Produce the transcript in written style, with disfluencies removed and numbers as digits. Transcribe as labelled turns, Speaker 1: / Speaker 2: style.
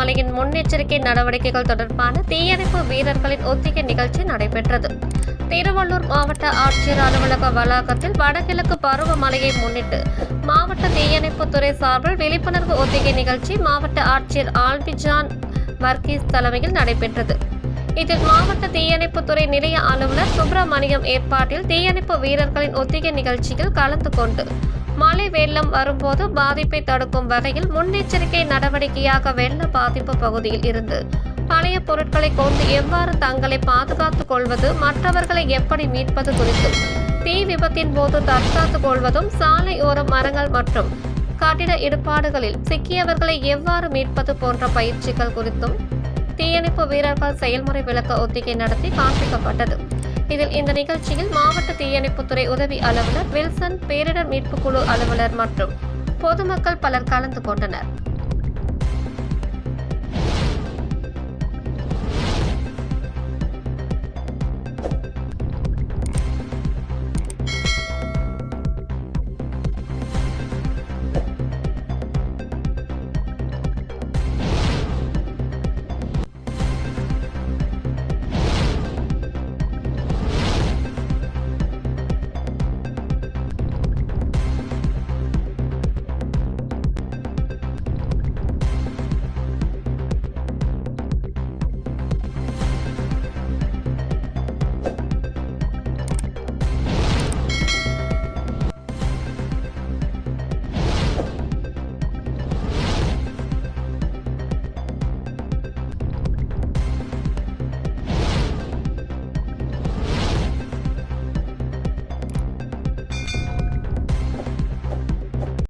Speaker 1: பருவமழையின் முன்னெச்சரிக்கை நடவடிக்கைகள் தொடர்பான தீயணைப்பு வீரர்களின் ஒத்திகை நிகழ்ச்சி நடைபெற்றது. திருவள்ளூர் மாவட்ட ஆட்சியர் அலுவலக வளாகத்தில் வடகிழக்கு பருவமழையை முன்னிட்டு மாவட்ட தீயணைப்பு துறை சார்பில் விழிப்புணர்வு ஒத்திகை நிகழ்ச்சி மாவட்ட ஆட்சியர் ஆல்பிஜான் வர்கீஸ் தலைமையில் நடைபெற்றது. இதில் மாவட்ட தீயணைப்பு துறை நிலைய அலுவலர் சுப்பிரமணியம் ஏற்பாட்டில் தீயணைப்பு வீரர்களின் ஒத்திகை நிகழ்ச்சியில் கலந்து கொண்டு மழை வெள்ளம் வரும்போது பாதிப்பை தடுக்கும் வகையில் முன்னெச்சரிக்கை நடவடிக்கையாக வெள்ள பாதிப்பு பகுதியில் இருந்து பழைய பொருட்களை கொண்டு எவ்வாறு தங்களை பாதுகாத்துக் கொள்வது, மற்றவர்களை எப்படி மீட்பது குறித்தும், தீ விபத்தின் போது தற்காத்துக் கொள்வதும், சாலையோர மரங்கள் மற்றும் கட்டிட இடுபாடுகளில் சிக்கியவர்களை எவ்வாறு மீட்பது போன்ற பயிற்சிகள் குறித்தும் தீயணைப்பு வீரர்கள் செயல்முறை விளக்க ஒத்திகை நடத்தி காண்பிக்கப்பட்டது. இதில் இந்த நிகழ்ச்சியில் மாவட்ட தீயணைப்புத்துறை உதவி அலுவலர் வில்சன், பேரிடர் மீட்பு குழு அலுவலர் மற்றும் பொதுமக்கள் பலர் கலந்து கொண்டனர்.